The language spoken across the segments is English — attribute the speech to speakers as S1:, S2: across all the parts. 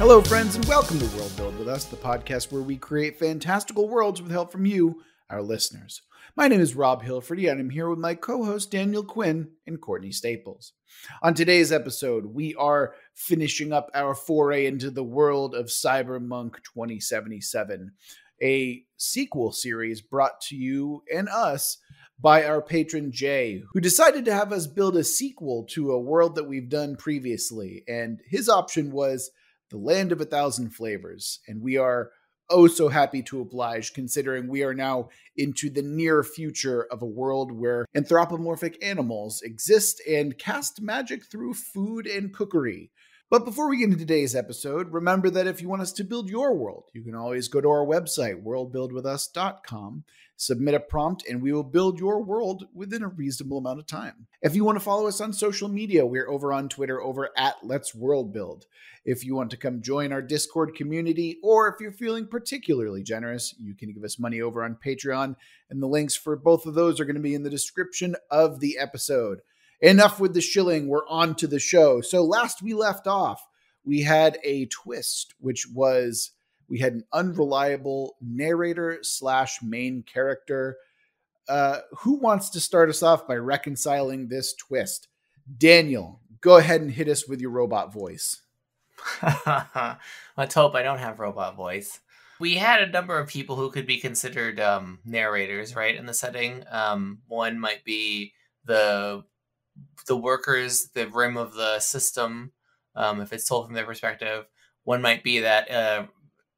S1: Hello, friends, and welcome to Worldbuild with us, the podcast where we create fantastical worlds with help from you, our listeners. My name is Rob Hilferty, and I'm here with my co-hosts Daniel Quinn and Courtney Staples. On today's episode, we are finishing up our foray into the world of Cyberpunk 2077, a sequel series brought to you and us by our patron Jay, who decided to have us build a sequel to a world that we've done previously, and his option was The Land of a Thousand Flavors, and we are oh so happy to oblige, considering we are now into the near future of a world where anthropomorphic animals exist and cast magic through food and cookery. But before we get into today's episode, remember that if you want us to build your world, you can always go to our website, worldbuildwithus.com, submit a prompt, and we will build your world within a reasonable amount of time. If you want to follow us on social media, we're over on Twitter over at Let's Worldbuild. If you want to come join our Discord community, or if you're feeling particularly generous, you can give us money over on Patreon, and the links for both of those are going to be in the description of the episode. Enough with the shilling, we're on to the show. So last we left off, we had a twist, which was we had an unreliable narrator / main character. Who wants to start us off by reconciling this twist? Daniel, go ahead and hit us with your robot voice.
S2: Let's hope I don't have robot voice. We had a number of people who could be considered narrators, right, in the setting. One might be the workers, the rim of the system, if it's told from their perspective. One might be that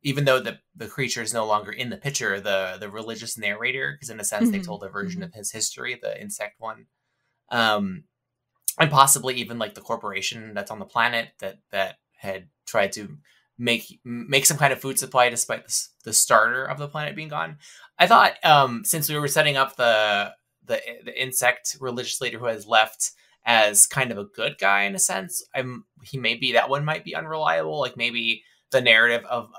S2: even though the creature is no longer in the picture, the religious narrator, because in a sense they told a version of his history, the insect one. And possibly even like the corporation that's on the planet that had tried to make some kind of food supply despite the starter of the planet being gone. I thought since we were setting up the insect religious leader who has left as kind of a good guy in a sense, that one might be unreliable. Like maybe the narrative of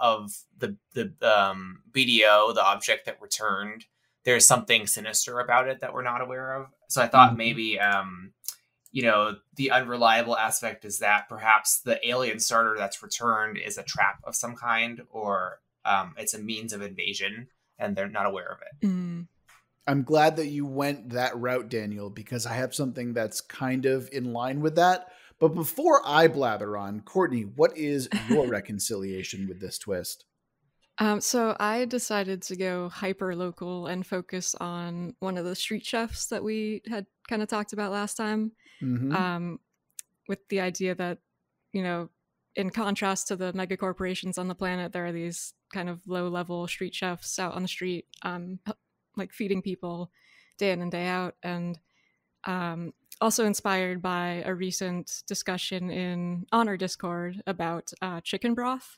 S2: the BDO, the object that returned, there's something sinister about it that we're not aware of. So I thought maybe the unreliable aspect is that perhaps the alien starter that's returned is a trap of some kind, or it's a means of invasion and they're not aware of it.
S1: I'm glad that you went that route, Daniel, because I have something that's kind of in line with that. But before I blather on, Courtney, what is your reconciliation with this twist?
S3: So I decided to go hyper local and focus on one of the street chefs that we had kind of talked about last time, with the idea that, in contrast to the mega corporations on the planet, there are these kind of low level street chefs out on the street, like feeding people day in and day out. And also inspired by a recent discussion on our Discord about chicken broth.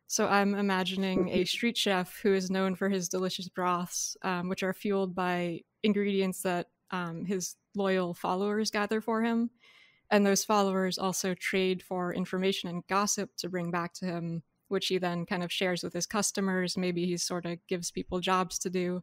S3: So I'm imagining a street chef who is known for his delicious broths, which are fueled by ingredients that his loyal followers gather for him. And those followers also trade for information and gossip to bring back to him, which he then kind of shares with his customers. Maybe he sort of gives people jobs to do.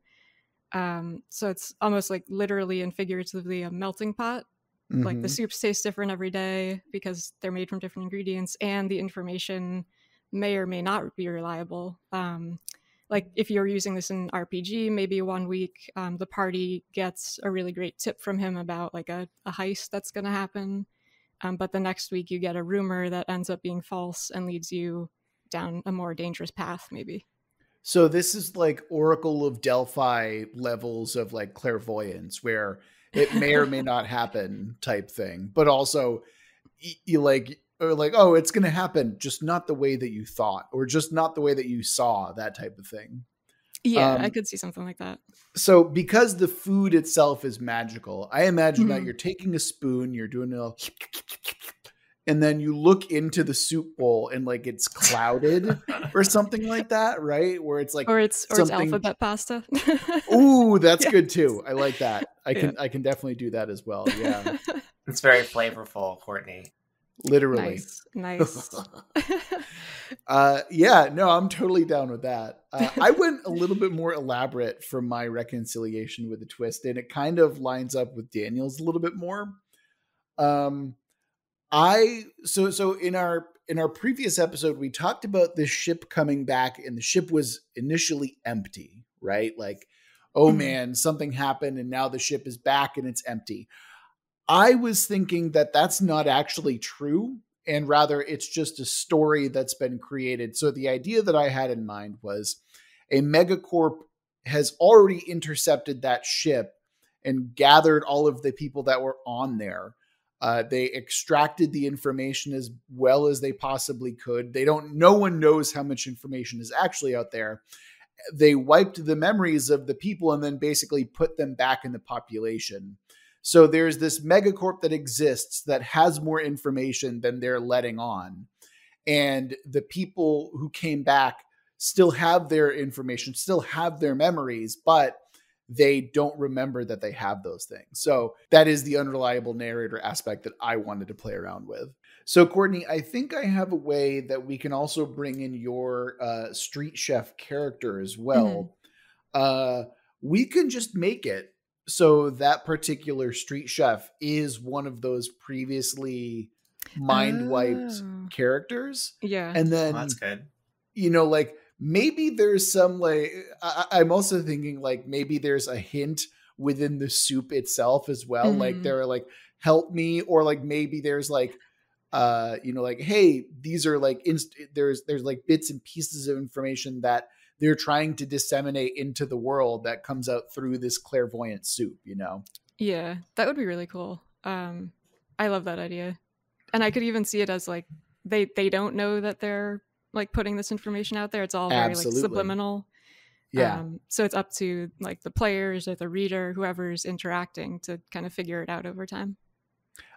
S3: So it's almost like literally and figuratively a melting pot. Like the soups taste different every day because they're made from different ingredients, and the information may or may not be reliable. Like if you're using this in RPG, maybe one week the party gets a really great tip from him about like a heist that's going to happen. But the next week you get a rumor that ends up being false and leads you down a more dangerous path, maybe.
S1: So this is like Oracle of Delphi levels of like clairvoyance, where it may or may not happen type thing, but also you oh, it's going to happen, just not the way that you thought, or just not the way that you saw, that type of thing.
S3: Yeah, I could see something like that.
S1: So because the food itself is magical, I imagine that you're taking a spoon, you're doing a and then you look into the soup bowl and like it's clouded or something like that, right? Where it's like,
S3: or it's alphabet pasta.
S1: Ooh, that's good too. I like that. I can definitely do that as well. Yeah.
S2: It's very flavorful, Courtney.
S1: Literally.
S3: Nice.
S1: Yeah, no, I'm totally down with that. I went a little bit more elaborate for my reconciliation with the twist, and it kind of lines up with Daniel's a little bit more. So in our in our previous episode, we talked about this ship coming back, and the ship was initially empty, right? Like, oh man, something happened, and now the ship is back and it's empty. I was thinking that that's not actually true, and rather it's just a story that's been created. So the idea that I had in mind was a megacorp has already intercepted that ship and gathered all of the people that were on there. They extracted the information as well as they possibly could. No one knows how much information is actually out there. They wiped the memories of the people and then basically put them back in the population. So there's this megacorp that exists that has more information than they're letting on. And the people who came back still have their information, still have their memories, but they don't remember that they have those things. So that is the unreliable narrator aspect that I wanted to play around with. So Courtney, I think I have a way that we can also bring in your street chef character as well. We can just make it so that particular street chef is one of those previously mind wiped characters.
S3: Yeah.
S1: And then,
S2: that's good.
S1: Like maybe there's some I'm also thinking like maybe there's a hint within the soup itself as well. Like they're like, help me. Or like maybe there's like, like, hey, these are like, there's like bits and pieces of information that they're trying to disseminate into the world that comes out through this clairvoyant soup,
S3: Yeah, that would be really cool. I love that idea. And I could even see it as like, they don't know that they're like putting this information out there. It's all very like subliminal.
S1: Yeah.
S3: So it's up to like the players or the reader, whoever's interacting, to kind of figure it out over time.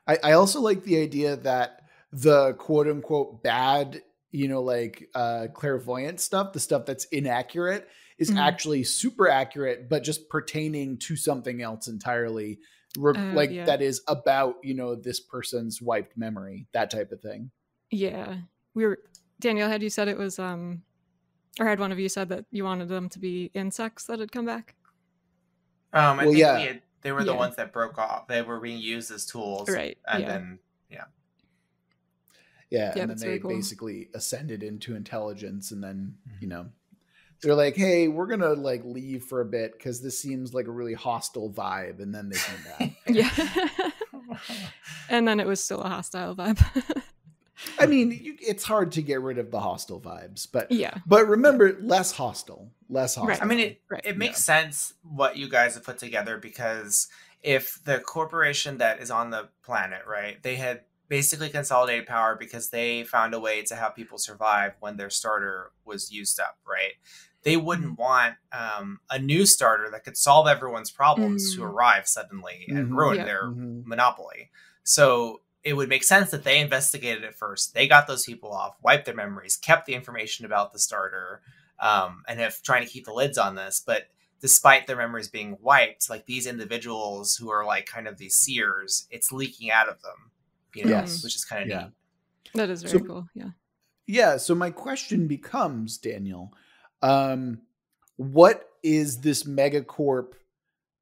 S1: I also like the idea that the quote unquote bad, clairvoyant stuff, the stuff that's inaccurate, is actually super accurate, but just pertaining to something else entirely. That is about, this person's wiped memory, that type of thing.
S3: Yeah. Daniel, had you said it was, or had one of you said that you wanted them to be insects that had come back?
S2: I think they were the ones that broke off. They were being used as tools.
S3: Right.
S2: And then,
S1: Yeah, and then they basically ascended into intelligence, and then, they're like, hey, we're going to like leave for a bit because this seems like a really hostile vibe, and then they came back.
S3: Yeah. And then it was still a hostile vibe.
S1: I mean, it's hard to get rid of the hostile vibes, but remember, less hostile.
S3: Right.
S2: I mean, it makes sense what you guys have put together, because if the corporation that is on the planet, right, they had basically consolidated power because they found a way to have people survive when their starter was used up, right? They wouldn't want a new starter that could solve everyone's problems to arrive suddenly and ruin their monopoly. So it would make sense that they investigated it first. They got those people off, wiped their memories, kept the information about the starter, and have trying to keep the lids on this. But despite their memories being wiped, like these individuals who are like kind of these seers, it's leaking out of them, which is kind of neat.
S3: That is very cool. Yeah.
S1: Yeah. So my question becomes, Daniel, what is this megacorp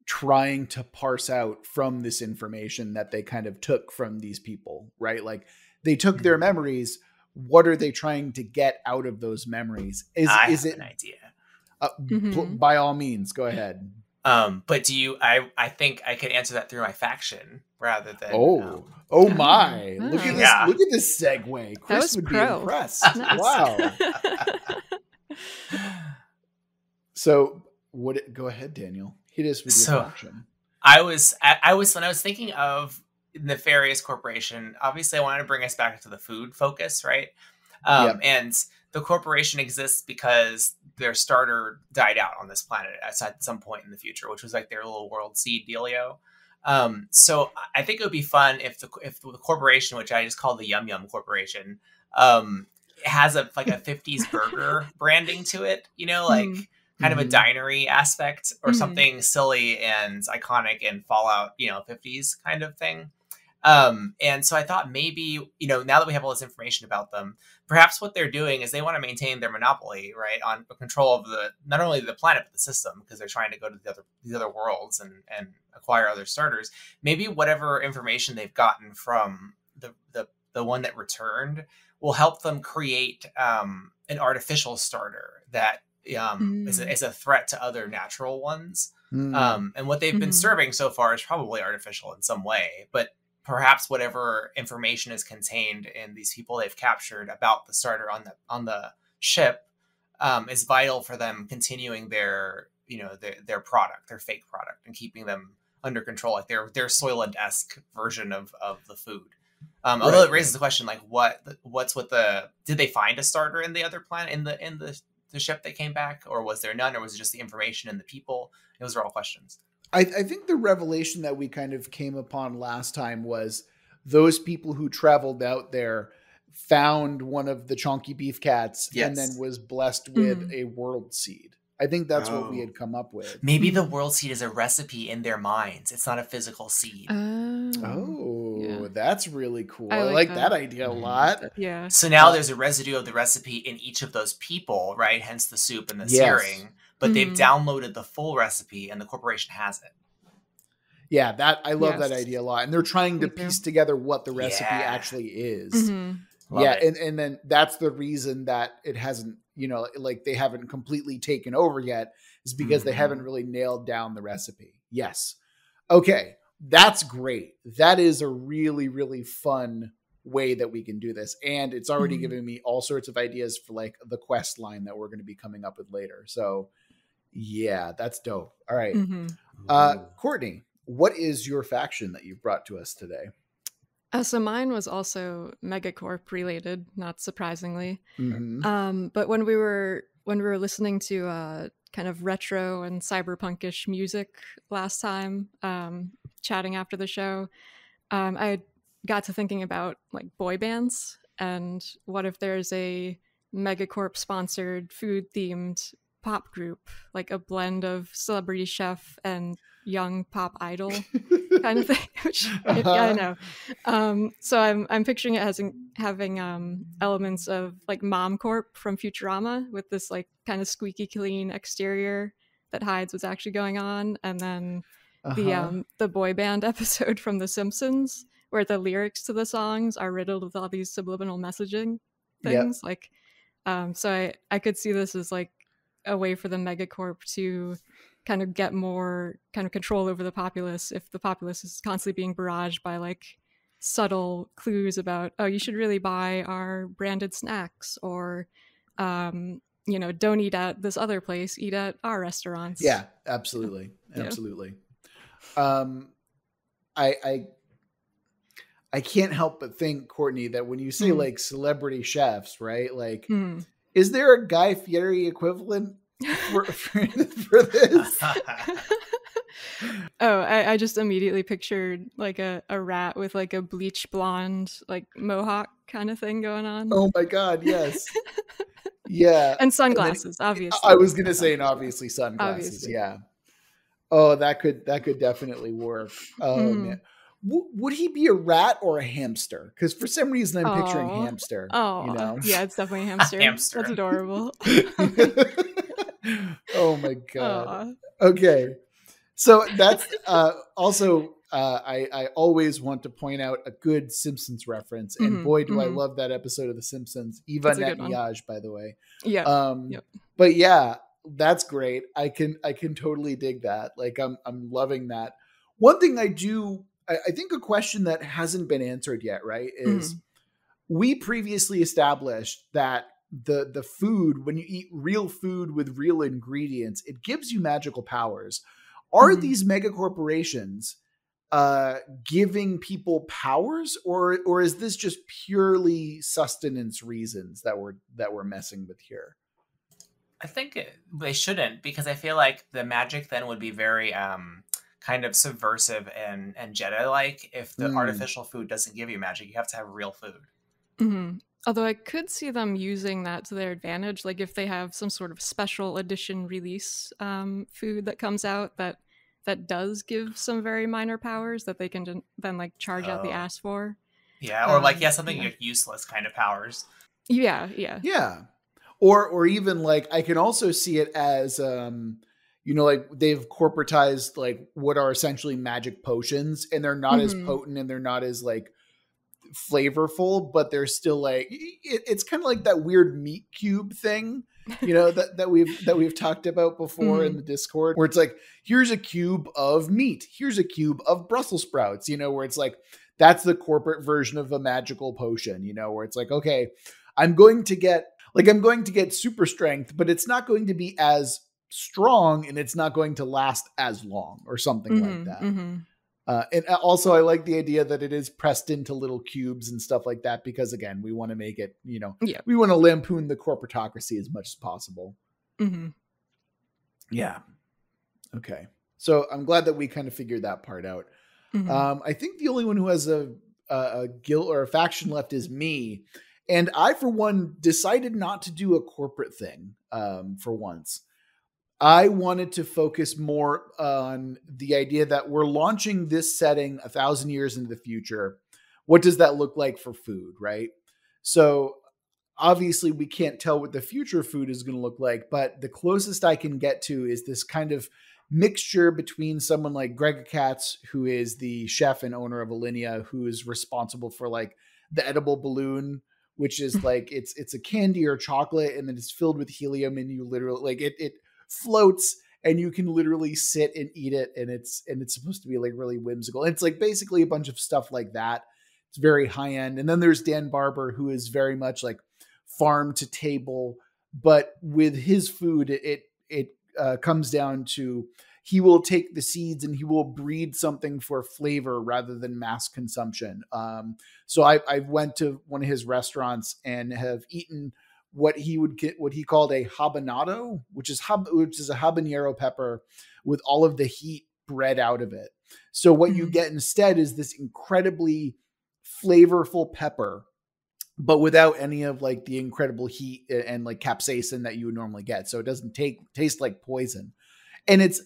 S1: trying to parse out from this information that they kind of took from these people, right? Like they took their memories. What are they trying to get out of those memories?
S2: I have an idea.
S1: By all means, go ahead.
S2: But I think I could answer that through my faction rather than.
S1: My! Look at this! Look at this segue. Chris would be impressed. Nice. Wow. So, go ahead, Daniel. Hit us with your faction.
S2: I was when I was thinking of nefarious corporation. Obviously, I wanted to bring us back to the food focus, right? And the corporation exists because their starter died out on this planet at some point in the future, which was like their little world seed dealio. So I think it would be fun if the corporation, which I just call the Yum Yum Corporation, has a 50s burger branding to it, kind of a dinery aspect or something silly and iconic in Fallout, 50s kind of thing. And so I thought maybe, now that we have all this information about them, perhaps what they're doing is they want to maintain their monopoly, right, on control of not only the planet, but the system, because they're trying to go to these other worlds and acquire other starters. Maybe whatever information they've gotten from the the one that returned, will help them create an artificial starter that is a threat to other natural ones. And what they've been serving so far is probably artificial in some way, but perhaps whatever information is contained in these people they've captured about the starter on the ship is vital for them continuing their product, their fake product, and keeping them under control, like their Soylent-esque version of the food. Although it raises the question, like what's with did they find a starter in the other planet, in the ship that came back, or was there none, or was it just the information and the people? Those are all questions.
S1: I think the revelation that we kind of came upon last time was those people who traveled out there found one of the chonky beef cats and then was blessed with a world seed. I think that's what we had come up with.
S2: Maybe the world seed is a recipe in their minds. It's not a physical seed.
S1: That's really cool. I like that idea a lot.
S3: Yeah.
S2: So now there's a residue of the recipe in each of those people, right? Hence the soup and the searing. But they've downloaded the full recipe and the corporation has it.
S1: Yeah, I love that idea a lot. And they're trying to piece together what the recipe actually is. And then that's the reason that it hasn't, like they haven't completely taken over yet, is because they haven't really nailed down the recipe. Yes. Okay. That's great. That is a really, really fun way that we can do this. And it's already giving me all sorts of ideas for like the quest line that we're going to be coming up with later. So yeah, that's dope. All right. Courtney, what is your faction that you've brought to us today?
S3: So mine was also Megacorp related, not surprisingly. But when we were listening to kind of retro and cyberpunkish music last time, chatting after the show, I got to thinking about like boy bands, and what if there's a Megacorp sponsored food themed pop group, like a blend of celebrity chef and young pop idol kind of thing, which I know. So I'm picturing it as having elements of like Mom Corp from Futurama, with this like kind of squeaky clean exterior that hides what's actually going on, and then the boy band episode from The Simpsons, where the lyrics to the songs are riddled with all these subliminal messaging things. Like, so I could see this as like a way for the Megacorp to kind of get more kind of control over the populace, if the populace is constantly being barraged by like subtle clues about, oh, you should really buy our branded snacks, or don't eat at this other place, eat at our restaurants.
S1: Yeah, absolutely. Absolutely. I can't help but think, Courtney, that when you say like celebrity chefs, right? Like, is there a Guy Fieri equivalent for this?
S3: I just immediately pictured like a rat with like a bleach blonde, like mohawk kind of thing going on.
S1: Oh my God, yes. Yeah.
S3: And sunglasses, obviously.
S1: I was going to say, and obviously sunglasses. Obviously. Yeah. Oh, that could definitely work. Oh man. Would he be a rat or a hamster? Because for some reason I'm picturing hamster.
S3: Oh, yeah, it's definitely a hamster.
S2: Hamster.
S3: That's adorable.
S1: Oh my God. Okay. So that's also, I always want to point out a good Simpsons reference. And boy, do I love that episode of The Simpsons. Yvan and Nioj, by the way.
S3: Yeah.
S1: But yeah, that's great. I can totally dig that. Like I'm loving that. One thing I think a question that hasn't been answered yet, right, is we previously established that the food, when you eat real food with real ingredients, it gives you magical powers. Are these mega corporations giving people powers, or is this just purely sustenance reasons that we're messing with here?
S2: I think they shouldn't, because I feel like the magic then would be very kind of subversive and Jedi-like. If the artificial food doesn't give you magic, you have to have real food.
S3: Although I could see them using that to their advantage, like if they have some sort of special edition release food that comes out that does give some very minor powers that they can then like charge out the ass for.
S2: Yeah, or like something useless kind of powers.
S3: Yeah.
S1: Or even like I can also see it as like they've corporatized like what are essentially magic potions, and they're not as potent and they're not as like flavorful, but they're still like, it's kind of like that weird meat cube thing, that we've talked about before in the Discord, where it's like, here's a cube of meat, here's a cube of Brussels sprouts, where it's like, that's the corporate version of a magical potion, where it's like, okay, I'm going to get super strength, but it's not going to be as strong and it's not going to last as long or something like that. And also I like the idea that it is pressed into little cubes and stuff like that, because again, we want to make it, we want to lampoon the corporatocracy as much as possible. Yeah. Okay. So I'm glad that we kind of figured that part out. I think the only one who has a guild or a faction left is me. And I, for one, decided not to do a corporate thing for once. I wanted to focus more on the idea that we're launching this setting 1,000 years into the future. What does that look like for food, right? So obviously we can't tell what the future food is going to look like, but the closest I can get to is this kind of mixture between someone like Greg Katz, who is the chef and owner of Alinea, who is responsible for like the edible balloon, which is like, it's a candy or chocolate, and then it's filled with helium, and you literally like it floats and you can literally sit and eat it, and it's supposed to be like really whimsical. It's like basically a bunch of stuff like that. It's very high end. And then there's Dan Barber, who is very much like farm to table, but with his food, it comes down to, he will take the seeds and he will breed something for flavor rather than mass consumption. So I went to one of his restaurants and have eaten what he called a habanado, which is a habanero pepper with all of the heat bred out of it. So what you get instead is this incredibly flavorful pepper, but without any of like the incredible heat and like capsaicin that you would normally get. So it doesn't taste like poison. And it's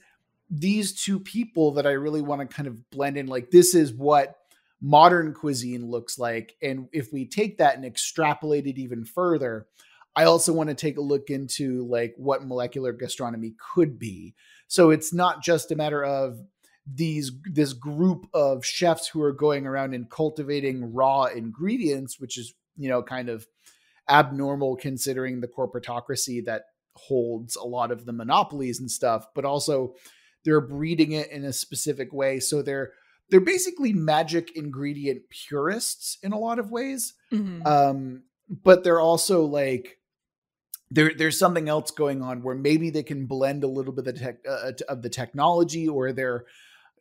S1: these two people that I really want to kind of blend in. Like, this is what modern cuisine looks like. And if we take that and extrapolate it even further, I also want to take a look into like what molecular gastronomy could be. So it's not just a matter of this group of chefs who are going around and cultivating raw ingredients, which is, kind of abnormal considering the corporatocracy that holds a lot of the monopolies and stuff, but also they're breeding it in a specific way. So they're basically magic ingredient purists in a lot of ways. But they're also like, there's something else going on where maybe they can blend a little bit of the technology, or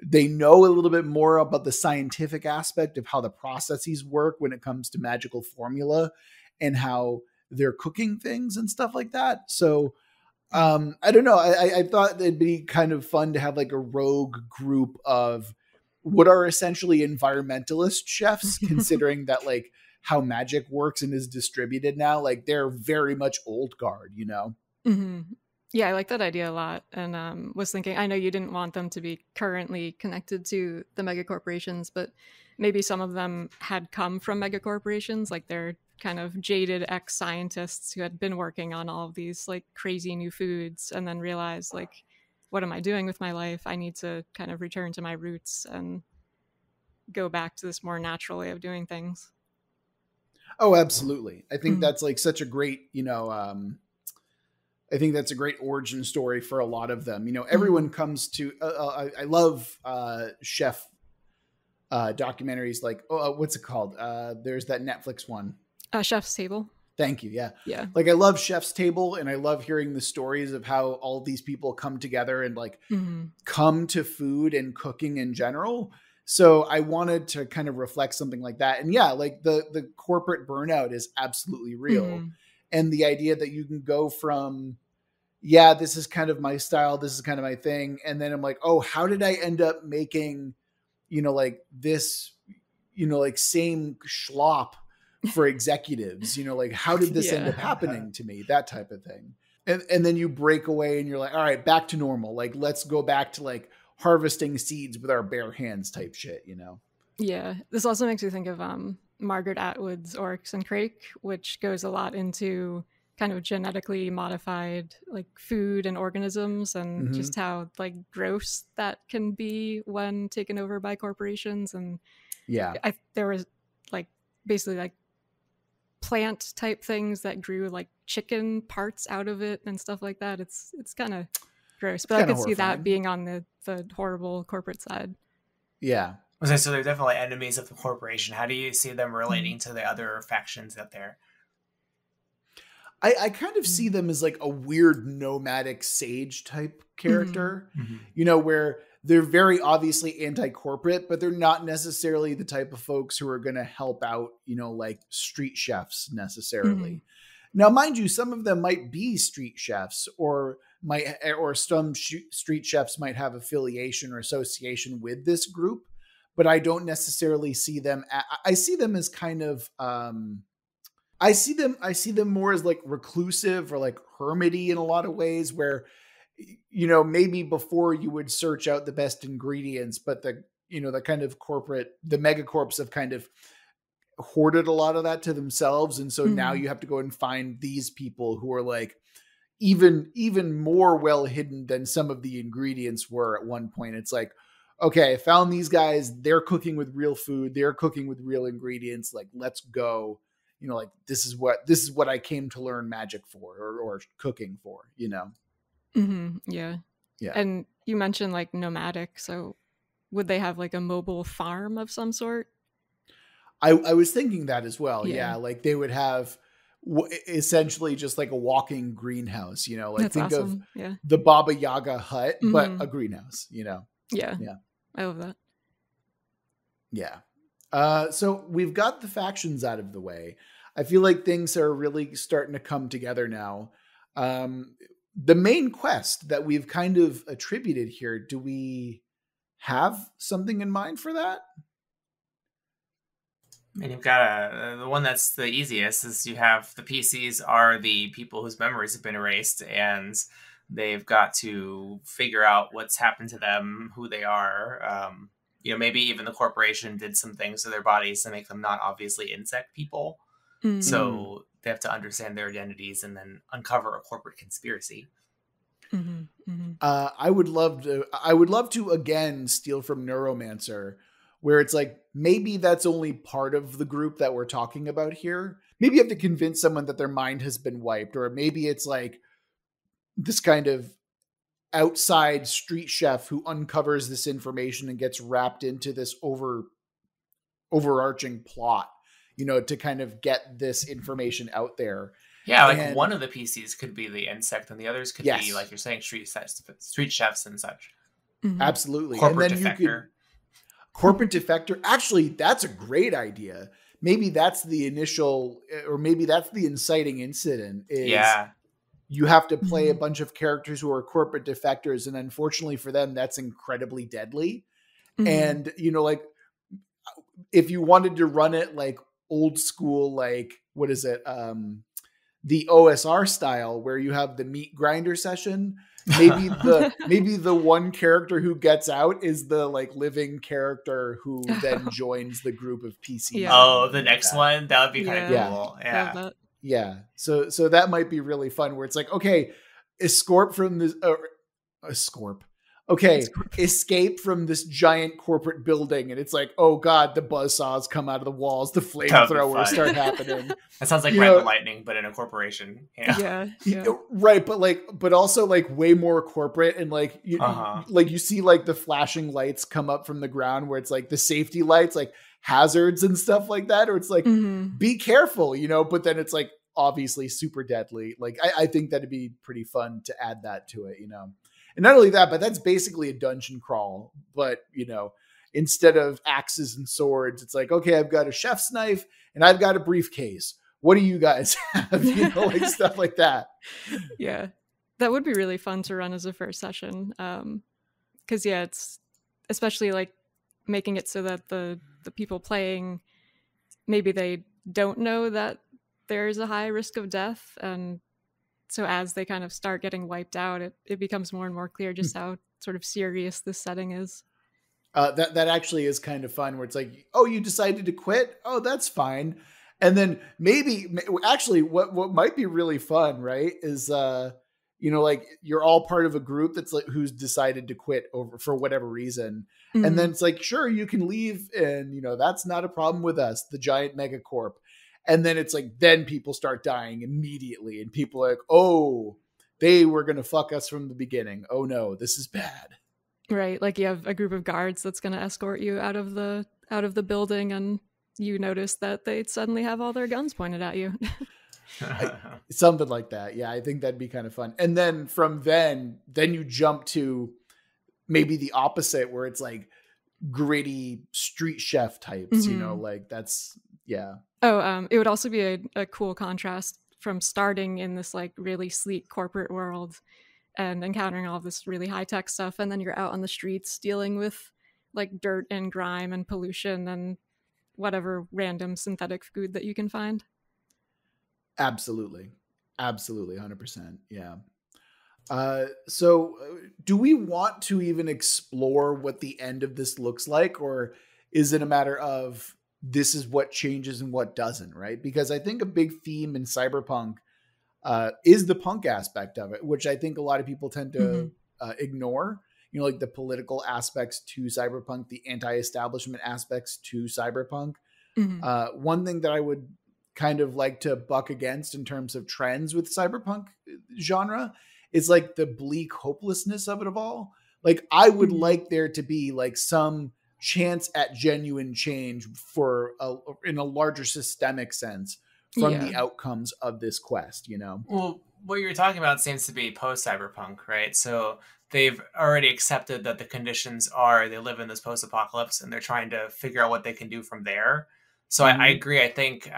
S1: they know a little bit more about the scientific aspect of how the processes work when it comes to magical formula and how they're cooking things and stuff like that. So I don't know. I thought it'd be kind of fun to have like a rogue group of what are essentially environmentalist chefs, considering that like how magic works and is distributed now. Like, they're very much old guard,
S3: Yeah, I like that idea a lot. And was thinking, I know you didn't want them to be currently connected to the mega corporations, but maybe some of them had come from mega corporations, like they're kind of jaded ex-scientists who had been working on all of these like crazy new foods and then realized like, what am I doing with my life? I need to kind of return to my roots and go back to this more natural way of doing things.
S1: Oh, absolutely. I think that's like such a great, I think that's a great origin story for a lot of them. Everyone comes to, I love chef documentaries like, what's it called? There's that Netflix one.
S3: Chef's Table.
S1: Thank you. Yeah.
S3: Yeah.
S1: Like, I love Chef's Table, and I love hearing the stories of how all these people come together and like come to food and cooking in general. So I wanted to kind of reflect something like that. And yeah, like the corporate burnout is absolutely real. And the idea that you can go from, yeah, this is kind of my style, this is kind of my thing. And then I'm like, oh, how did I end up making, like this, like same schlop for executives, like how did this end up happening to me? That type of thing. And then you break away and you're like, all right, back to normal. Like, let's go back to like harvesting seeds with our bare hands type shit,
S3: Yeah. This also makes me think of Margaret Atwood's Oryx and Crake, which goes a lot into kind of genetically modified like food and organisms and just how like gross that can be when taken over by corporations. And
S1: yeah,
S3: there was like basically like plant type things that grew like chicken parts out of it and stuff like that. It's kind of gross, but I could see that being on the horrible corporate side.
S1: Yeah.
S2: Okay, so they're definitely enemies of the corporation. How do you see them relating to the other factions out there?
S1: I kind of see them as like a weird nomadic sage type character, where they're very obviously anti-corporate, but they're not necessarily the type of folks who are going to help out, like street chefs necessarily. Now, mind you, some of them might be street chefs or some street chefs might have affiliation or association with this group, but I don't necessarily see them. I see them as kind of, I see them more as like reclusive or like hermity in a lot of ways where, maybe before you would search out the best ingredients, but the kind of the megacorps have kind of hoarded a lot of that to themselves. And so now you have to go and find these people who are like even more well hidden than some of the ingredients were at one point. It's like, okay, I found these guys. They're cooking with real food. They're cooking with real ingredients. Like, let's go. Like this is what I came to learn magic for or cooking for, Yeah.
S3: Yeah. And you mentioned like nomadic. So would they have like a mobile farm of some sort?
S1: I was thinking that as well. Yeah. Like they would have essentially just like a walking greenhouse, like
S3: That's
S1: think
S3: awesome.
S1: of the Baba Yaga hut, but a greenhouse,
S3: Yeah. I love that.
S1: Yeah. So we've got the factions out of the way. I feel like things are really starting to come together now. The main quest that we've kind of attributed here, do we have something in mind for that?
S2: I mean, you've got the one that's the easiest is you have the PCs are the people whose memories have been erased, and they've got to figure out what's happened to them, who they are. Maybe even the corporation did some things to their bodies to make them not obviously insect people. So they have to understand their identities and then uncover a corporate conspiracy.
S1: I would love to again steal from Neuromancer, where it's like, maybe that's only part of the group that we're talking about here. Maybe you have to convince someone that their mind has been wiped, or maybe it's like this kind of outside street chef who uncovers this information and gets wrapped into this overarching plot, to kind of get this information out there.
S2: Yeah, like one of the PCs could be the insect and the others could be, like you're saying, street chefs and such.
S1: Absolutely.
S2: Corporate defector.
S1: Corporate defector. Actually, that's a great idea. Maybe that's the initial, or maybe that's the inciting incident. You have to play a bunch of characters who are corporate defectors, and unfortunately for them, that's incredibly deadly. And, like, if you wanted to run it like old school, like, what is it? The OSR style where you have the meat grinder session. Maybe the one character who gets out is the like living character who then joins the group of PCs.
S2: Yeah. Oh, the next one? That would be kind of cool.
S1: Yeah. So that might be really fun where it's like, okay, escape from this escape from this giant corporate building, and it's like, oh god, the buzzsaws come out of the walls, the flamethrowers start happening.
S2: That sounds like Ride the Lightning, but in a corporation.
S1: Right, but also like way more corporate, and like you see like the flashing lights come up from the ground where it's like the safety lights, like hazards and stuff like that, or it's like be careful, but then it's like obviously super deadly. Like I think that'd be pretty fun to add that to it, And not only that, but that's basically a dungeon crawl. But, instead of axes and swords, it's like, okay, I've got a chef's knife and I've got a briefcase. What do you guys have? Like stuff like that.
S3: Yeah, that would be really fun to run as a first session. Because, it's especially like making it so that the people playing, maybe they don't know that there's a high risk of death. And so as they kind of start getting wiped out, it becomes more and more clear just how sort of serious this setting is.
S1: That actually is kind of fun where it's like, oh, you decided to quit? Oh, that's fine. And then maybe actually what might be really fun, right, is, you know, like you're all part of a group that's like who's decided to quit over for whatever reason.
S3: Mm-hmm.
S1: And then it's like, sure, you can leave, and you know, that's not a problem with us, the giant megacorp. And then it's like, then people start dying immediately, and people are like, oh, they were gonna fuck us from the beginning. Oh no, this is bad.
S3: Right, like you have a group of guards that's gonna escort you out of the building, and you notice that they suddenly have all their guns pointed at you.
S1: Something like that. Yeah, I think that'd be kind of fun. And then from then you jump to maybe the opposite, where it's like gritty street chef types, you know, like that's, yeah.
S3: Oh, it would also be a cool contrast from starting in this like really sleek corporate world and encountering all this really high-tech stuff, and then you're out on the streets dealing with like dirt and grime and pollution and whatever random synthetic food that you can find.
S1: Absolutely 100%. Yeah. So do we want to even explore what the end of this looks like, or is it a matter of this is what changes and what doesn't, right? Because I think a big theme in Cyberpunk is the punk aspect of it, which I think a lot of people tend to ignore. You know, like the political aspects to Cyberpunk, the anti-establishment aspects to Cyberpunk. One thing that I would kind of like to buck against in terms of trends with Cyberpunk genre is like the bleak hopelessness of it all. Like I would like there to be like some chance at genuine change for in a larger systemic sense from the outcomes of this quest, you know?
S2: Well, what you're talking about seems to be post-Cyberpunk, right? So they've already accepted that the conditions are they live in this post-apocalypse, and they're trying to figure out what they can do from there. So I agree. I think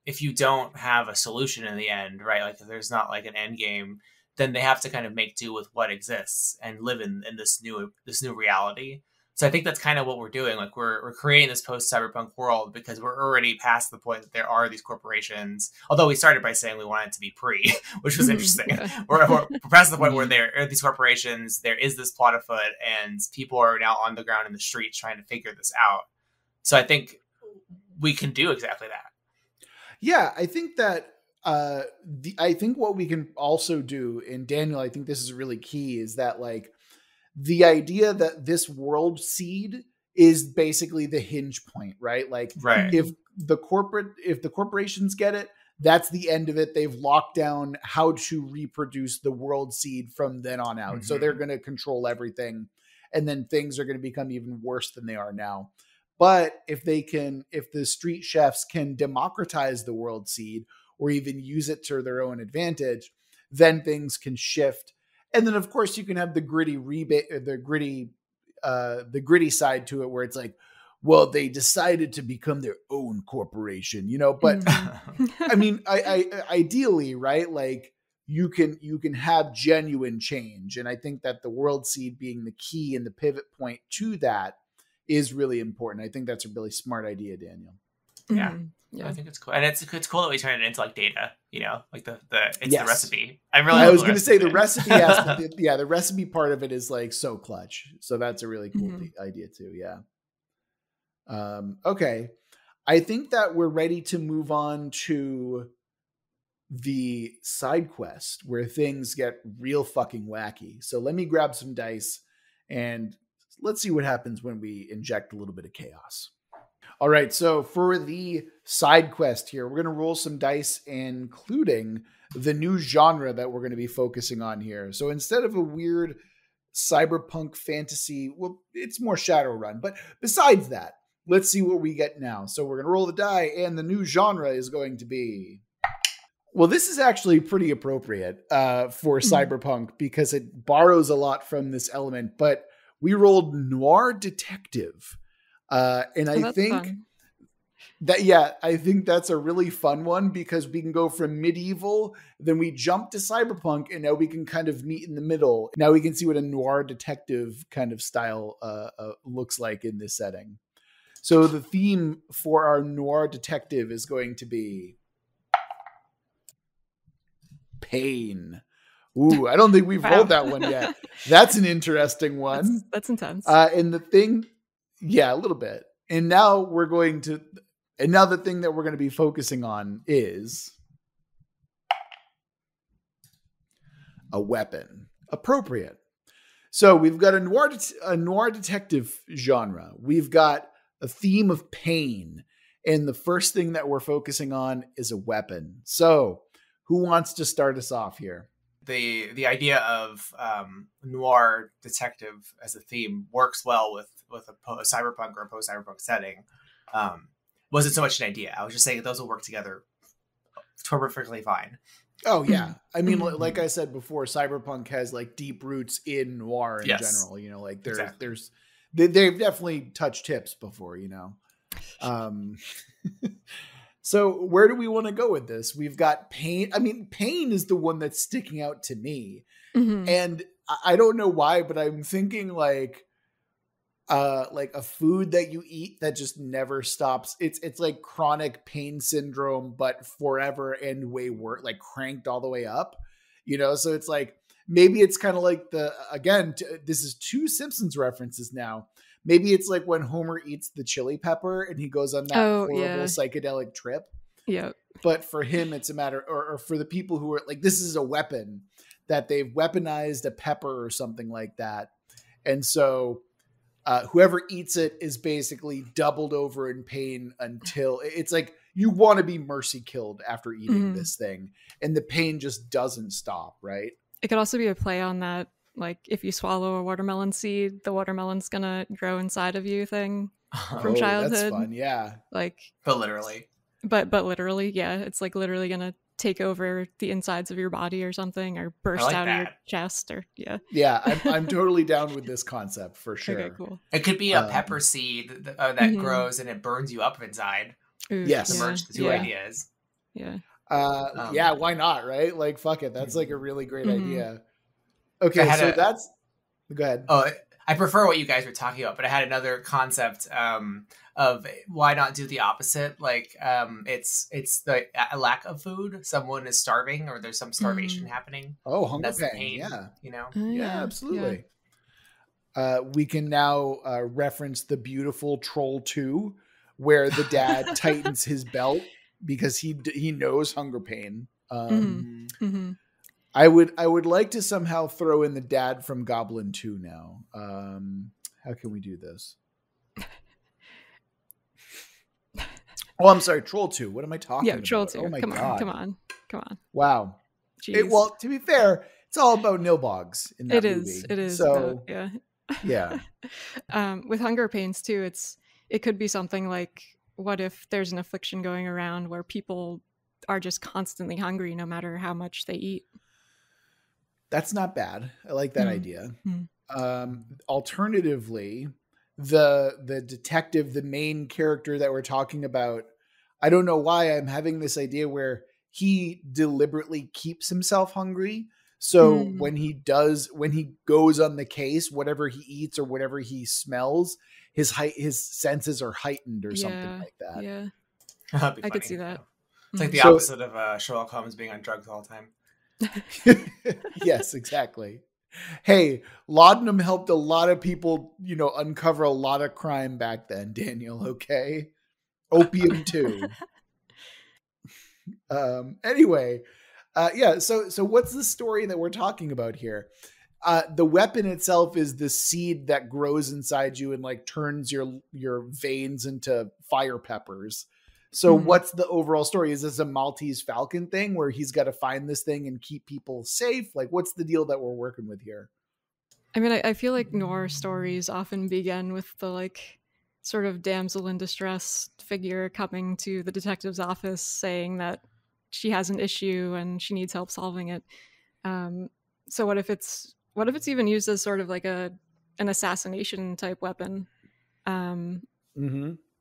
S2: if you don't have a solution in the end, right, like if there's not like an end game, then they have to kind of make do with what exists and live in this new reality. So I think that's kind of what we're doing. Like we're creating this post-cyberpunk world because we're already past the point that there are these corporations. Although we started by saying we wanted it to be pre, which was interesting. We're past the point where there are these corporations, there is this plot afoot, and people are now on the ground in the streets trying to figure this out. So I think we can do exactly that.
S1: Yeah, I think that I think what we can also do, and Daniel, I think this is really key, is that like the idea that this world seed is basically the hinge point, right? Like if the corporations get it, that's the end of it. They've locked down how to reproduce the world seed from then on out. So they're going to control everything, and then things are going to become even worse than they are now. But if the street chefs can democratize the world seed or even use it to their own advantage, then things can shift. And then of course you can have the gritty side to it, where it's like, well, they decided to become their own corporation, you know, but I mean, I ideally, right? Like you can have genuine change. And I think that the world seed being the key and the pivot point to that is really important. I think that's a really smart idea, Daniel.
S2: Yeah. I think it's cool, and it's cool that we turn it into like data. You know, like the recipe. I was
S1: going to say the recipe aspect. The recipe part of it is like so clutch. So that's a really cool idea too. Yeah. Okay, I think that we're ready to move on to the side quest where things get real fucking wacky. So let me grab some dice and let's see what happens when we inject a little bit of chaos. All right, so for the side quest here, we're going to roll some dice, including the new genre that we're going to be focusing on here. So instead of a weird cyberpunk fantasy, well, it's more Shadowrun. But besides that, let's see what we get now. So we're going to roll the die, and the new genre is going to be... Well, this is actually pretty appropriate for cyberpunk because it borrows a lot from this element, but we rolled Noir Detective. And I think I think that's a really fun one because we can go from medieval, then we jump to cyberpunk, and now we can kind of meet in the middle. Now we can see what a noir detective kind of style looks like in this setting. So the theme for our noir detective is going to be pain. Ooh, I don't think we've rolled that one yet. That's an interesting one.
S3: That's intense.
S1: And the thing, yeah, a little bit. And now the thing that we're going to be focusing on is a weapon. Appropriate. So we've got a noir detective genre. We've got a theme of pain. And the first thing that we're focusing on is a weapon. So who wants to start us off here?
S2: The idea of noir detective as a theme works well with a cyberpunk or a post-cyberpunk setting. Wasn't so much an idea. I was just saying those will work together perfectly fine.
S1: Oh yeah, I mean, like I said before, cyberpunk has like deep roots in noir in general. You know, like they've definitely touched tips before. You know, so where do we want to go with this? We've got pain. I mean, pain is the one that's sticking out to me, and I don't know why, but I'm thinking like a food that you eat that just never stops. It's like chronic pain syndrome, but forever and way worse, like cranked all the way up, you know? So it's like, maybe it's kind of like this is 2 Simpsons references now. Maybe it's like when Homer eats the chili pepper and he goes on that horrible psychedelic trip.
S3: Yeah.
S1: But for him, it's a matter, or for the people who are like, this is a weapon that they've weaponized a pepper or something like that. And so, whoever eats it is basically doubled over in pain until it's like you want to be mercy killed after eating this thing, and the pain just doesn't stop, right?
S3: It could also be a play on that, like if you swallow a watermelon seed, the watermelon's gonna grow inside of you thing from childhood.
S1: That's fun, yeah.
S3: Like,
S2: but literally,
S3: but literally, yeah. It's like literally gonna take over the insides of your body or something, or burst out of your chest, or
S1: I'm totally down with this concept for sure.
S3: Okay, cool.
S2: It could be a pepper seed that grows and it burns you up inside.
S1: Yes,
S2: merge the 2 ideas.
S1: Why not, right? Like, fuck it, that's like a really great idea. Okay, so that's go ahead.
S2: I prefer what you guys were talking about, but I had another concept of why not do the opposite? Like, it's the lack of food. Someone is starving, or there's some starvation happening.
S1: Oh, hunger pain. Yeah,
S2: you know.
S1: Yeah, absolutely. Yeah. We can now reference the beautiful Troll 2, where the dad tightens his belt because he knows hunger pain. I would like to somehow throw in the dad from Goblin 2 now. How can we do this? Oh, I'm sorry, Troll 2. What am I talking about?
S3: Yeah, Troll 2.
S1: Oh my
S3: God.
S1: Come
S3: on.
S1: Wow. Well, to be fair, it's all about nilbogs in that movie.
S3: It is.
S1: So,
S3: yeah. With hunger pains too, it could be something like, what if there's an affliction going around where people are just constantly hungry no matter how much they eat?
S1: That's not bad. I like that idea. Alternatively, the detective, the main character that we're talking about, I don't know why I'm having this idea where he deliberately keeps himself hungry. So when he goes on the case, whatever he eats or whatever he smells, his senses are heightened or something like that.
S3: Yeah, I could see that.
S2: It's like the opposite of Sherlock Holmes being on drugs all the time.
S1: Yes, exactly. Hey, laudanum helped a lot of people, uncover a lot of crime back then, Daniel. Okay. Opium too. Anyway, so what's the story that we're talking about here? The weapon itself is the seed that grows inside you and like turns your veins into fire peppers. So what's the overall story? Is this a Maltese Falcon thing where he's got to find this thing and keep people safe? Like, what's the deal that we're working with here?
S3: I mean, I feel like noir stories often begin with the like sort of damsel in distress figure coming to the detective's office saying that she has an issue and she needs help solving it. So what if it's even used as sort of like an assassination type weapon?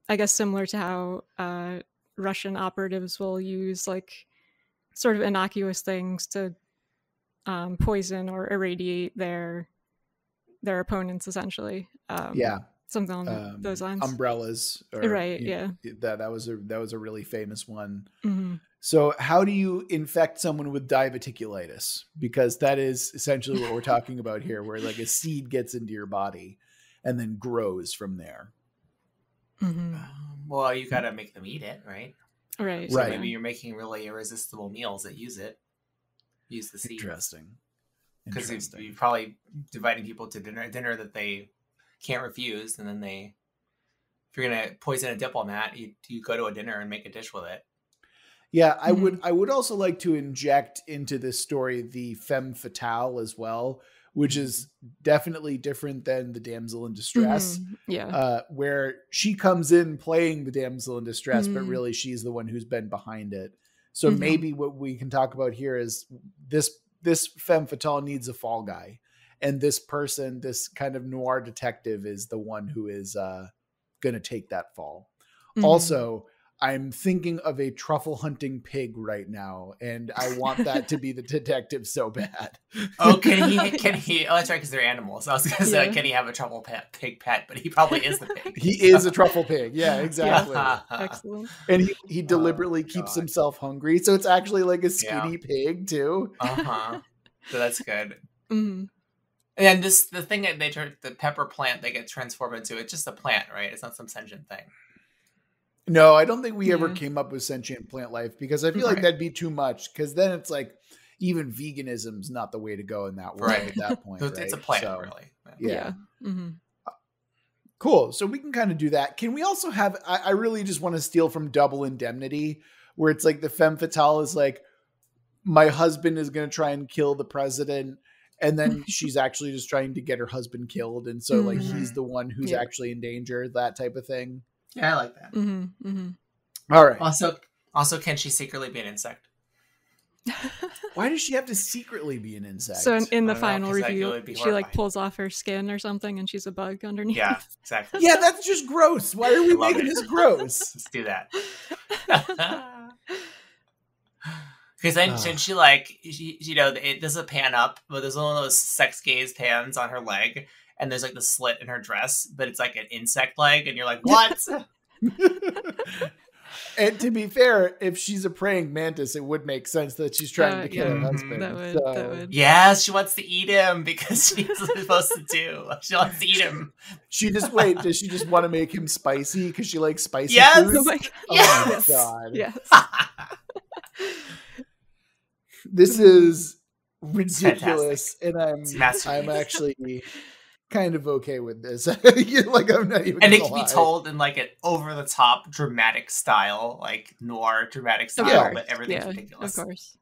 S3: I guess similar to how Russian operatives will use like sort of innocuous things to poison or irradiate their opponents, essentially. Something on those lines.
S1: Umbrellas,
S3: right? Yeah,
S1: that was a really famous one. So, how do you infect someone with diverticulitis? Because that is essentially what we're talking about here, where like a seed gets into your body and then grows from there.
S2: Well, you got to make them eat it, right?
S3: Right.
S2: So maybe you're making really irresistible meals that use the seed.
S1: Interesting.
S2: Because you're probably inviting people to dinner that they can't refuse, and then if you're gonna poison a diplomat, you go to a dinner and make a dish with it.
S1: Yeah, I would also like to inject into this story the femme fatale as well, which is definitely different than the damsel in distress.
S3: Yeah.
S1: Where she comes in playing the damsel in distress, but really she's the one who's been behind it. So maybe what we can talk about here is this femme fatale needs a fall guy. And this person, this kind of noir detective, is the one who is going to take that fall. Also, I'm thinking of a truffle hunting pig right now, and I want that to be the detective so bad.
S2: Oh, can he? Oh, that's right, because they're animals. I was going to say, can he have a truffle pig pet? But he probably is the pig.
S1: He is a truffle pig. Yeah, exactly.
S3: Excellent.
S1: And he deliberately keeps himself hungry, so it's actually like a skinny pig too.
S2: So that's good. And the thing that the pepper plant they get transformed into, it's just a plant, right? It's not some sentient thing.
S1: No, I don't think we ever came up with sentient plant life, because I feel like that'd be too much, because then it's like even veganism's not the way to go in that world at that point.
S2: So it's a plant, really.
S1: Yeah. Cool. So we can kind of do that. Can we also have, I really just want to steal from Double Indemnity, where it's like the femme fatale is like, my husband is going to try and kill the president. And then she's actually just trying to get her husband killed. And so like, he's the one who's actually in danger, that type of thing.
S2: Yeah, I like that.
S1: All right.
S2: Also, can she secretly be an insect?
S1: Why does she have to secretly be an insect?
S3: So in the final review, she like pulls off her skin or something, and she's a bug underneath.
S2: Yeah, exactly.
S1: Yeah, that's just gross. Why are we making this gross?
S2: Let's do that. Because then she like, it does a pan up, but there's one of those sex gaze pans on her leg, and there's like the slit in her dress, but it's like an insect leg, and you're like, what?
S1: And to be fair, if she's a praying mantis, it would make sense that she's trying to kill her husband.
S3: That would.
S2: Yes, she wants to eat him because she's supposed to do. She wants to eat him.
S1: Does she just want to make him spicy because she likes spicy
S2: foods?
S1: Oh my God.
S3: Yes.
S1: This is ridiculous, and I'm actually kind of okay with this. Like, I'm not even.
S2: And it can be told in like an over the top dramatic style, like noir dramatic style, but everything's ridiculous.
S3: Of course.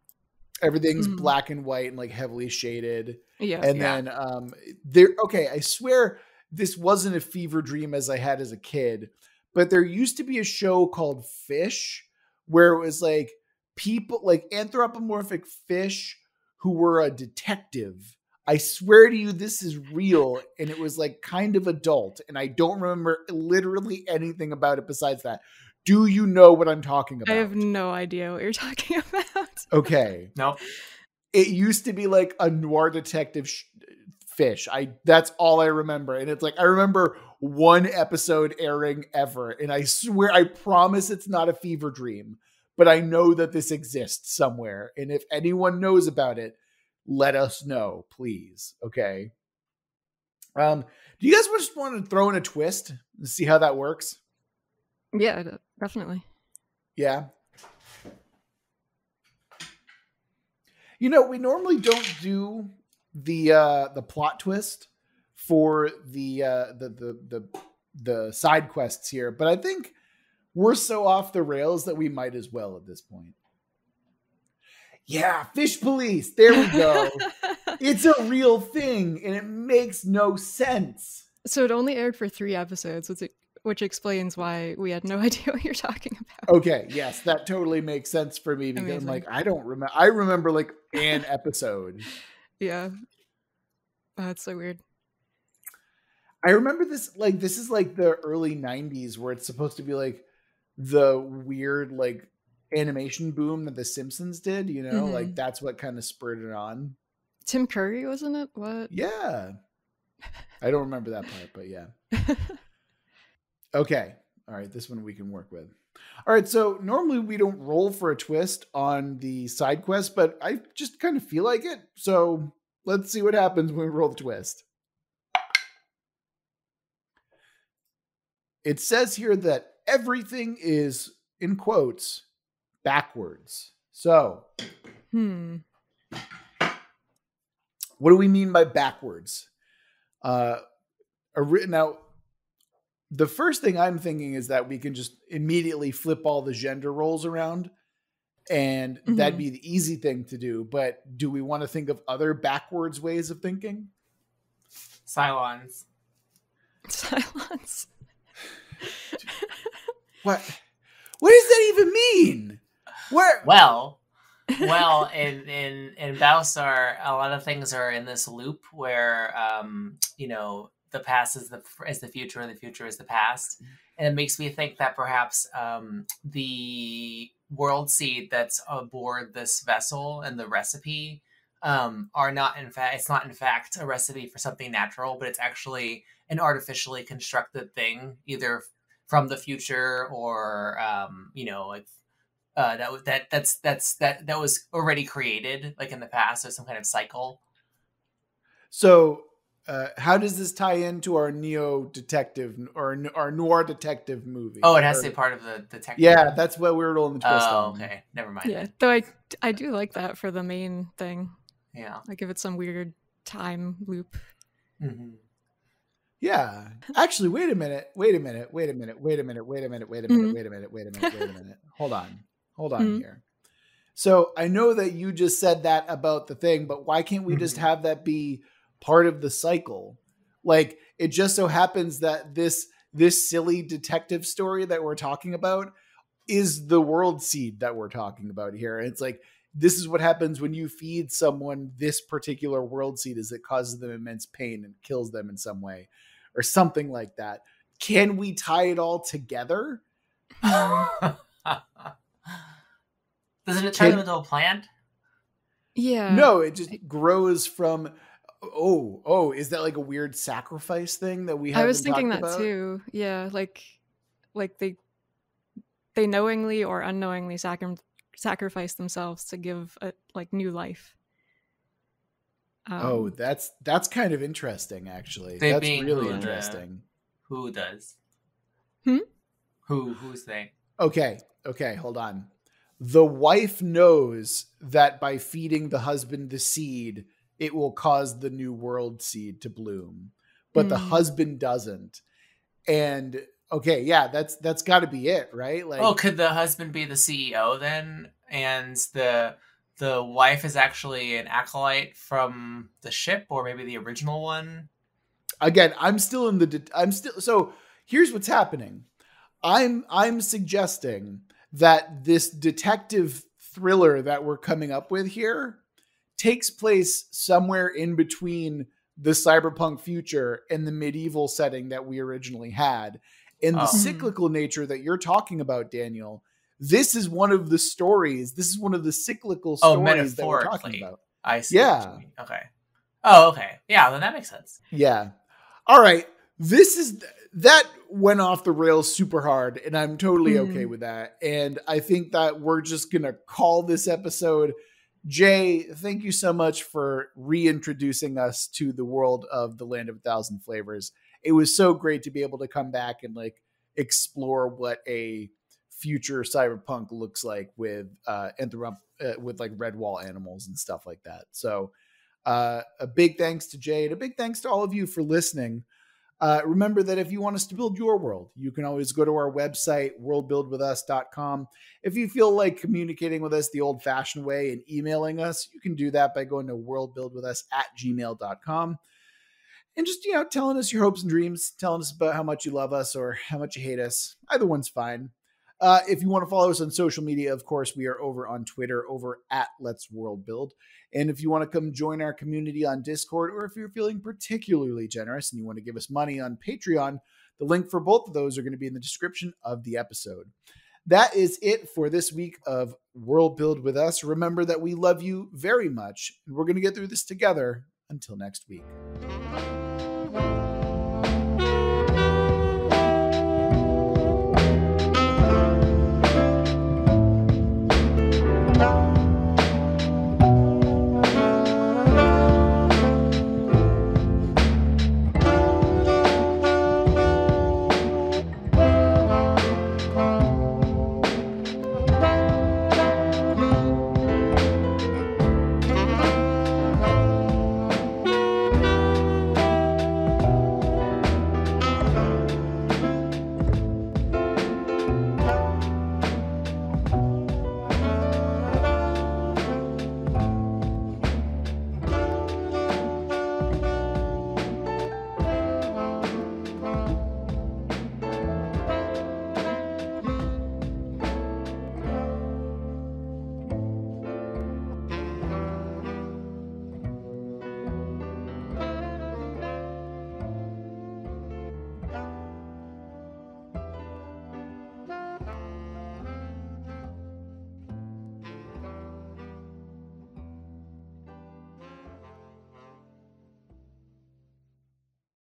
S1: Everything's black and white and like heavily shaded.
S3: Yeah.
S1: And then I swear this wasn't a fever dream as I had as a kid, but there used to be a show called Fish where it was like people, like anthropomorphic fish who were a detective. I swear to you, this is real. And it was like kind of adult. And I don't remember literally anything about it besides that. Do you know what I'm talking about?
S3: I have no idea what you're talking about.
S1: Okay.
S2: Nope.
S1: It used to be like a noir detective fish. That's all I remember. And it's like, I remember one episode airing ever. And I swear, I promise it's not a fever dream, but I know that this exists somewhere. And if anyone knows about it, let us know, please. Okay. Do you guys just want to throw in a twist and see how that works?
S3: Yeah, definitely.
S1: Yeah. You know, we normally don't do the plot twist for the side quests here, but I think we're so off the rails that we might as well at this point. Yeah, Fish Police. There we go. It's a real thing, and it makes no sense.
S3: So it only aired for 3 episodes, which explains why we had no idea what you're talking about.
S1: Okay, yes, that totally makes sense for me because I'm like, I don't remember. I remember like an episode.
S3: Yeah. Oh, that's so weird.
S1: I remember this is like the early 90s where it's supposed to be like the weird like animation boom that The Simpsons did, you know, like that's what kind of spurred it on.
S3: Tim Curry, wasn't it? What?
S1: Yeah. I don't remember that part, but yeah. Okay. All right. This one we can work with. All right. So normally we don't roll for a twist on the side quest, but I just kind of feel like it. So let's see what happens when we roll the twist. It says here that everything is, in quotes, backwards. So What do we mean by backwards? Now, the first thing I'm thinking is that we can just immediately flip all the gender roles around, and that'd be the easy thing to do. But do we want to think of other backwards ways of thinking?
S2: Cylons.
S1: What does that even mean?
S2: Well, in Battlestar, a lot of things are in this loop where the past is the future, and the future is the past, and it makes me think that perhaps the world seed that's aboard this vessel and the recipe are not in fact. It's not in fact a recipe for something natural, but it's actually an artificially constructed thing, either from the future or that was already created, like in the past, or some kind of cycle.
S1: So, how does this tie into our Neo detective or our noir detective movie?
S2: Oh, it has to be part of the detective.
S1: Yeah, that's what we were rolling the twist on.
S2: Oh, okay, never mind.
S3: Yeah, though I do like that for the main thing.
S2: Yeah,
S3: I give it some weird time loop.
S2: Mm-hmm.
S1: Yeah. Actually, wait a minute. Hold on here. So I know that you just said that about the thing, but why can't we just have that be part of the cycle? Like, it just so happens that this silly detective story that we're talking about is the world seed that we're talking about here. It's like, this is what happens when you feed someone this particular world seed, is it causes them immense pain and kills them in some way or something like that. Can we tie it all together?
S2: Doesn't it turn them into a plant?
S3: Yeah.
S1: No, it just grows from... Oh, is that like a weird sacrifice thing that we haven't
S3: I was thinking
S1: talked
S3: that
S1: about?
S3: too. Yeah, like they knowingly or unknowingly sacrifice themselves to give a new life.
S1: That's kind of interesting, actually.
S2: They
S1: That's
S2: being
S1: really interesting.
S2: Who does?
S3: Hmm?
S2: Who's they?
S1: Okay, hold on. The wife knows that by feeding the husband the seed, it will cause the new world seed to bloom, but the husband doesn't. And okay, yeah, that's got to be it, right? Like,
S2: could the husband be the CEO then, and the wife is actually an acolyte from the ship, or maybe the original one?
S1: Again, so here's what's happening. I'm suggesting that this detective thriller that we're coming up with here takes place somewhere in between the cyberpunk future and the medieval setting that we originally had. And the cyclical nature that you're talking about, Daniel, this is one of the stories. This is one of the cyclical stories that we're talking about.
S2: I see.
S1: Yeah.
S2: Okay. Oh, okay. Yeah, then that makes sense.
S1: Yeah. All right. That went off the rails super hard, and I'm totally okay with that. And I think that we're just going to call this episode. Jay, thank you so much for reintroducing us to the world of the Land of 1,000 Flavors. It was so great to be able to come back and explore what a future cyberpunk looks like with red wall animals and stuff like that. So a big thanks to Jay, and a big thanks to all of you for listening. Remember that if you want us to build your world, you can always go to our website, worldbuildwithus.com. If you feel like communicating with us the old-fashioned way and emailing us, you can do that by going to worldbuildwithus@gmail.com. And just, telling us your hopes and dreams, telling us about how much you love us or how much you hate us. Either one's fine. If you want to follow us on social media, of course, we are over on Twitter, over at Let's World Build. And if you want to come join our community on Discord, or if you're feeling particularly generous and you want to give us money on Patreon, the link for both of those are going to be in the description of the episode. That is it for this week of World Build with Us. Remember that we love you very much, and we're going to get through this together. Until next week.